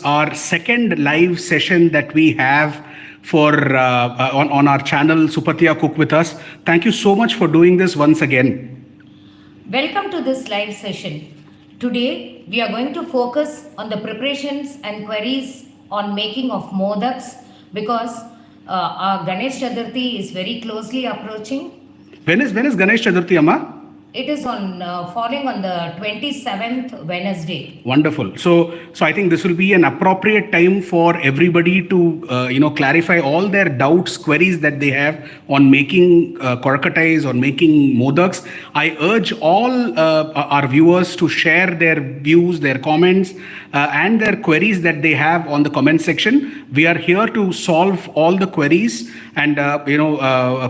our second live session that we have for on our channel Supathya Cook with Us. Thank you so much for doing this once again. Welcome to this live session. Today we are going to focus on the preparations and queries on making of Modaks because our Ganesh Chaturthi is very closely approaching. When is Ganesh Chaturthi, Amma? It is on falling on the 27th Wednesday. Wonderful. So I think this will be an appropriate time for everybody to clarify all their doubts, queries that they have on making Kozhukkatais, on making Modaks. I urge all our viewers to share their views, their comments, and their queries that they have on the comment section. We are here to solve all the queries and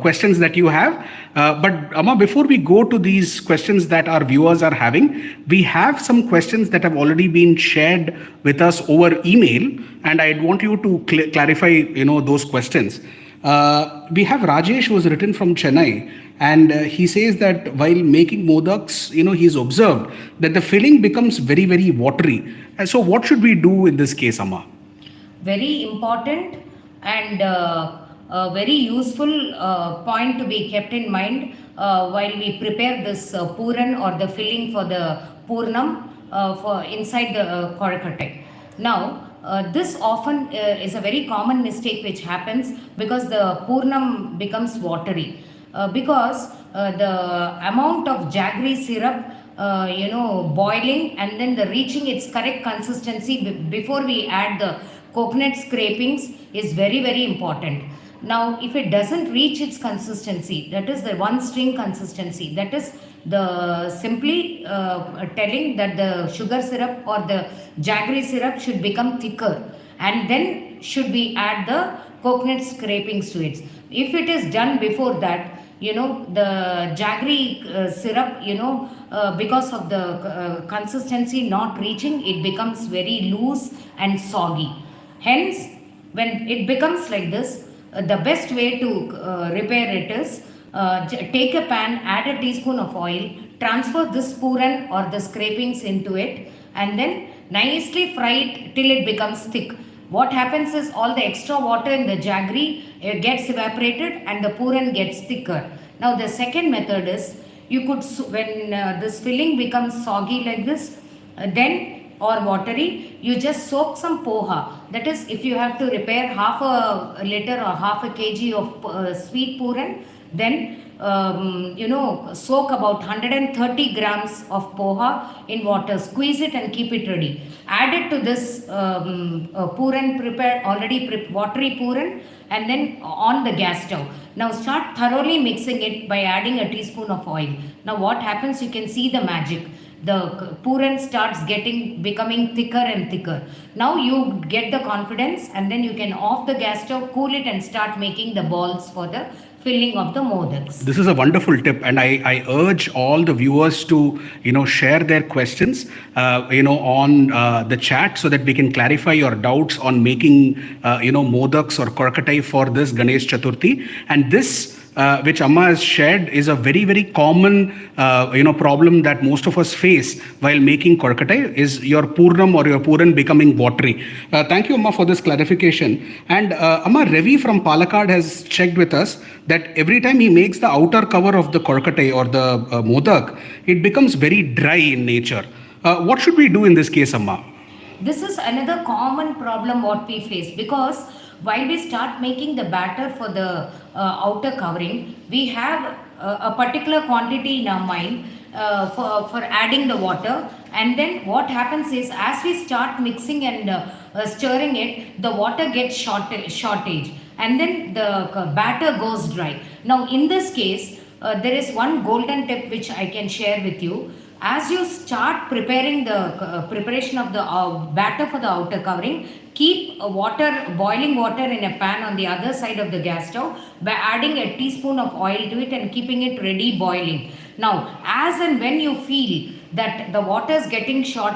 questions that you have. But Amma, before we go to these questions that our viewers are having, we have some questions that have already been shared with us over email, and I'd want you to clarify, those questions. We have Rajesh, who has written from Chennai, and he says that while making Modaks, he's observed that the filling becomes very, very watery. And so what should we do in this case, Amma? Very important and a very useful point to be kept in mind while we prepare this puran or the filling for the purnam for inside the Kozhukkatai. Now, this often is a very common mistake which happens because the purnam becomes watery because the amount of jaggery syrup boiling and then the reaching its correct consistency before we add the coconut scrapings is very, very important. Now, if it doesn't reach its consistency, that is the one string consistency, that is the simply telling that the sugar syrup or the jaggery syrup should become thicker, and then should we add the coconut scrapings to it. If it is done before that, the jaggery syrup, because of the consistency not reaching, it becomes very loose and soggy. Hence, when it becomes like this, the best way to repair it is take a pan, add a teaspoon of oil, transfer this puran or the scrapings into it, and then nicely fry it till it becomes thick. What happens is all the extra water in the jaggery gets evaporated and the puran gets thicker. Now the second method is, you could, when this filling becomes soggy like this, then or watery, you just soak some poha. That is, if you have to repair half a liter or half a kg of sweet puran, then soak about 130 grams of poha in water, squeeze it and keep it ready. Add it to this puran prepared, watery puran, and then on the gas stove. Now start thoroughly mixing it by adding a teaspoon of oil. Now what happens, you can see the magic. The puran starts becoming thicker and thicker. Now you get the confidence, and then you can off the gas stove, cool it, and start making the balls for the filling of the Modaks. This is a wonderful tip, and I urge all the viewers to share their questions on the chat so that we can clarify your doubts on making Modaks or Kozhukkatai for this Ganesh Chaturthi. And this which Amma has shared is a very, very common problem that most of us face while making Kozhukkatai, is your purnam or your puran becoming watery. Thank you, Amma, for this clarification. And Amma, Ravi from Palakkad has checked with us that every time he makes the outer cover of the Kozhukkatai or the Modak, it becomes very dry in nature. What should we do in this case, Amma? This is another common problem what we face, because while we start making the batter for the outer covering, we have a particular quantity in our mind for adding the water, and then what happens is, as we start mixing and stirring it, the water gets shortage, and then the batter goes dry. Now in this case, there is one golden tip which I can share with you. As you start preparing the preparation of the batter for the outer covering, keep boiling water in a pan on the other side of the gas stove by adding a teaspoon of oil to it and keeping it ready boiling. Now, as and when you feel that the water is getting short,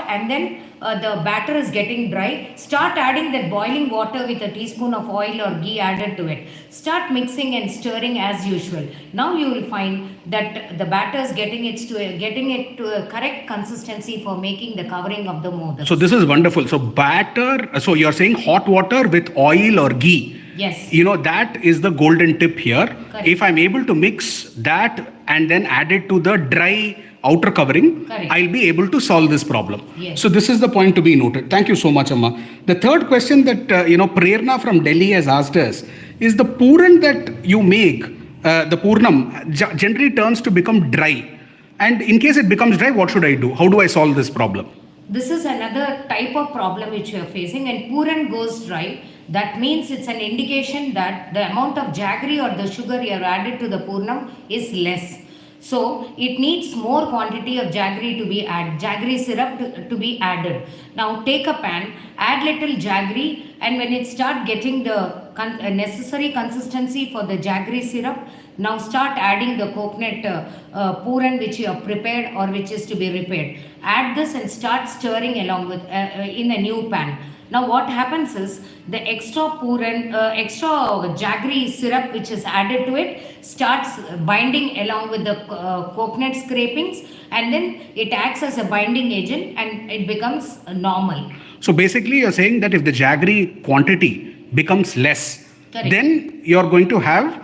and then the batter is getting dry, start adding that boiling water with a teaspoon of oil or ghee added to it. Start mixing and stirring as usual. Now you will find that the batter is getting it to a correct consistency for making the covering of the modak. So this is wonderful. So batter, so you're saying hot water with oil or ghee. Yes. That is the golden tip here. Correct. If I'm able to mix that and then add it to the dry outer covering, Correct. I'll be able to solve this problem. Yes. So this is the point to be noted. Thank you so much, Amma. The third question that, Prerna from Delhi has asked us is the puran that you make, the purnam, generally turns to become dry. And in case it becomes dry, what should I do? How do I solve this problem? This is another type of problem which you are facing, and puran goes dry. That means it's an indication that the amount of jaggery or the sugar you have added to the purnam is less. So it needs more quantity of jaggery to be added, jaggery syrup to be added. Now take a pan, add little jaggery, and when it start getting the necessary consistency for the jaggery syrup, now start adding the coconut puran which you have prepared or which is to be repaired. Add this and start stirring along with in a new pan. Now what happens is the extra extra jaggery syrup which is added to it starts binding along with the coconut scrapings, and then it acts as a binding agent and it becomes normal. So basically you're saying that if the jaggery quantity becomes less, Correct. then you're going to have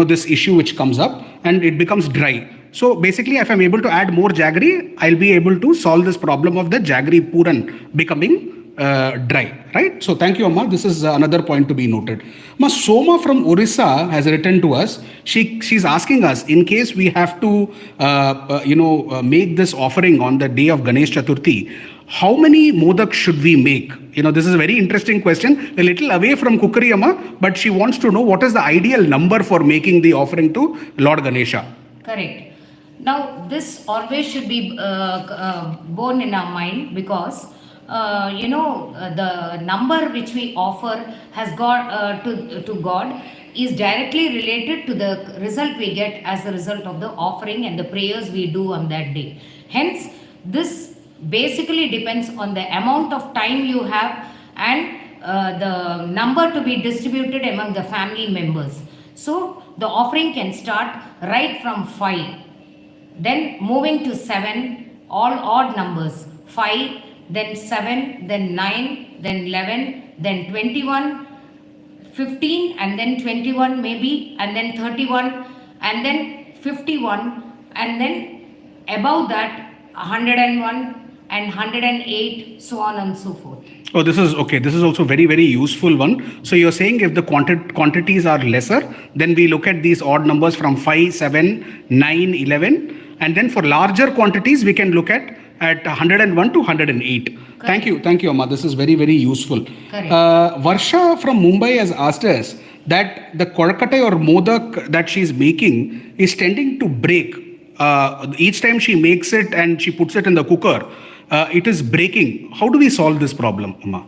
this issue which comes up and it becomes dry. So basically, if I'm able to add more jaggery, I'll be able to solve this problem of the jaggery puran becoming dry, right? So thank you, Amma. This is another point to be noted. Ma Soma from Orissa has written to us. She's asking us, in case we have to, make this offering on the day of Ganesh Chaturthi, how many modaks should we make? This is a very interesting question, a little away from cookery, Amma, but she wants to know what is the ideal number for making the offering to Lord Ganesha. Correct. Now, this always should be borne in our mind, because the number which we offer has got to God is directly related to the result we get as a result of the offering and the prayers we do on that day. Hence, this basically depends on the amount of time you have and the number to be distributed among the family members. So, the offering can start right from 5, then moving to 7, all odd numbers, 5, then 7, then 9, then 11, then 21, 15, and then 21 maybe, and then 31, and then 51, and then above that 101 and 108, so on and so forth. Oh, this is okay. This is also very, very useful one. So you're saying if the quantities are lesser, then we look at these odd numbers from 5, 7, 9, 11. And then for larger quantities, we can look at 101 to 108. Correct. Thank you, Amma. This is very, very useful. Correct. Varsha from Mumbai has asked us that the Kozhukkatai or Modak that she's making is tending to break. Each time she makes it and she puts it in the cooker, it is breaking. How do we solve this problem, Amma?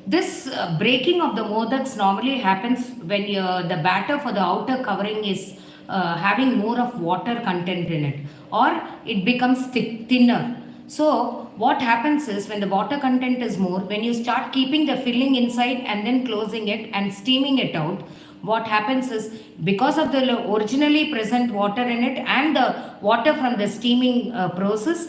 This breaking of the modaks normally happens when the batter for the outer covering is having more of water content in it, or it becomes thinner. So what happens is, when the water content is more, when you start keeping the filling inside and then closing it and steaming it out, what happens is, because of the originally present water in it and the water from the steaming process,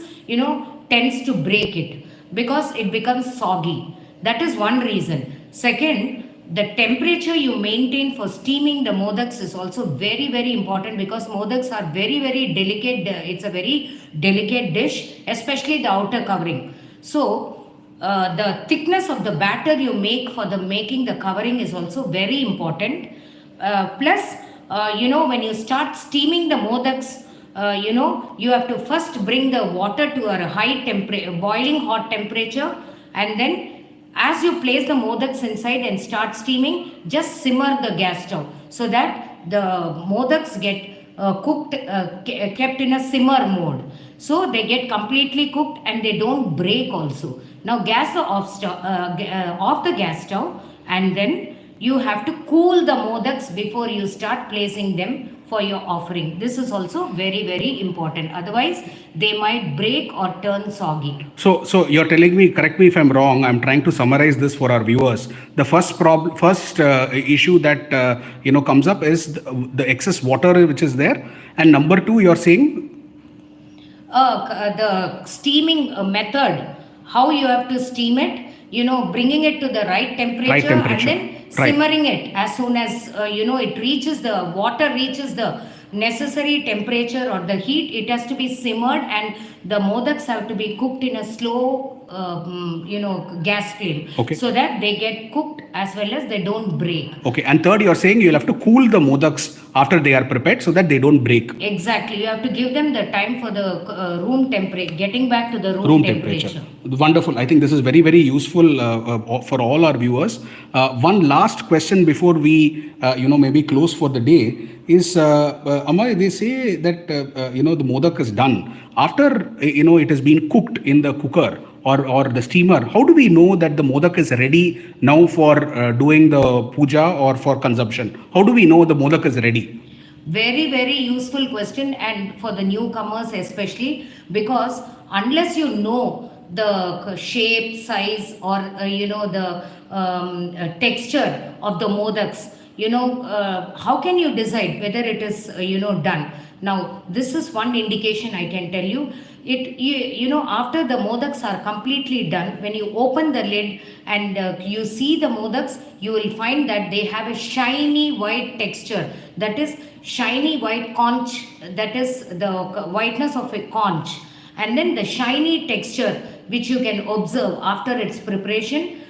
tends to break it because it becomes soggy. That is one reason. Second, the temperature you maintain for steaming the modaks is also very, very important, because modaks are very, very delicate. It's a very delicate dish, especially the outer covering. So, the thickness of the batter you make for the making the covering is also very important. Plus, when you start steaming the modaks, you have to first bring the water to a high temperature, boiling hot temperature, and then as you place the modaks inside and start steaming, just simmer the gas stove so that the modaks get cooked, kept in a simmer mode. So they get completely cooked and they don't break also. Now off the gas stove, and then you have to cool the modaks before you start placing them for your offering. This is also very, very important. Otherwise, they might break or turn soggy. So you're telling me, correct me if I'm wrong, I'm trying to summarize this for our viewers. The first issue that comes up is the excess water which is there, and number two, you're saying The steaming method, how you have to steam it, bringing it to the right temperature, and then Right. simmering it as soon as it reaches the water reaches the necessary temperature or the heat. It has to be simmered, and the modaks have to be cooked in a slow gas flame, Okay. so that they get cooked as well as they don't break. Okay, and third, you're saying you'll have to cool the modaks after they are prepared so that they don't break. Exactly, you have to give them the time for the room temperature, getting back to the Room temperature. Wonderful. I think this is very, very useful for all our viewers. One last question before we, maybe close for the day is, Amma, they say that, the modak is done. After, it has been cooked in the cooker or the steamer, how do we know that the modak is ready now for doing the puja or for consumption? How do we know the modak is ready? Very, very useful question, and for the newcomers especially, because unless you know the shape, size, or the texture of the modaks, how can you decide whether it is done? Now, this is one indication I can tell you. After the modaks are completely done, when you open the lid and you see the modaks, you will find that they have a shiny white texture. That is shiny white conch. That is the whiteness of a conch. And then the shiny texture, which you can observe after its preparation,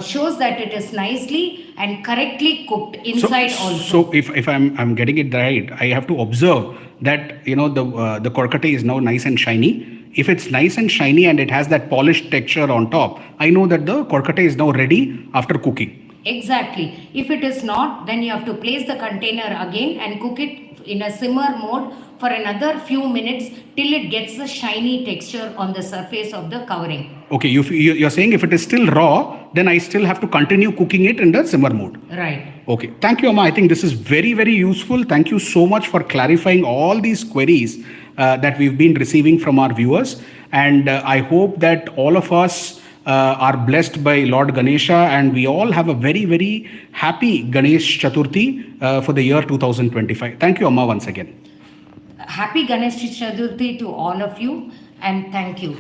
shows that it is nicely and correctly cooked inside also. So if I'm getting it right, I have to observe that the coconut-jaggery is now nice and shiny. If it's nice and shiny and it has that polished texture on top, I know that the coconut-jaggery is now ready after cooking. Exactly. If it is not, then you have to place the container again and cook it in a simmer mode for another few minutes till it gets the shiny texture on the surface of the covering. Okay, you're saying if it is still raw, then I still have to continue cooking it in the simmer mode. Right. Okay. Thank you, Amma. I think this is very, very useful. Thank you so much for clarifying all these queries that we've been receiving from our viewers. And I hope that all of us are blessed by Lord Ganesha, and we all have a very, very happy Ganesh Chaturthi for the year 2025. Thank you, Amma, once again. Happy Ganesh Chaturthi to all of you, and thank you.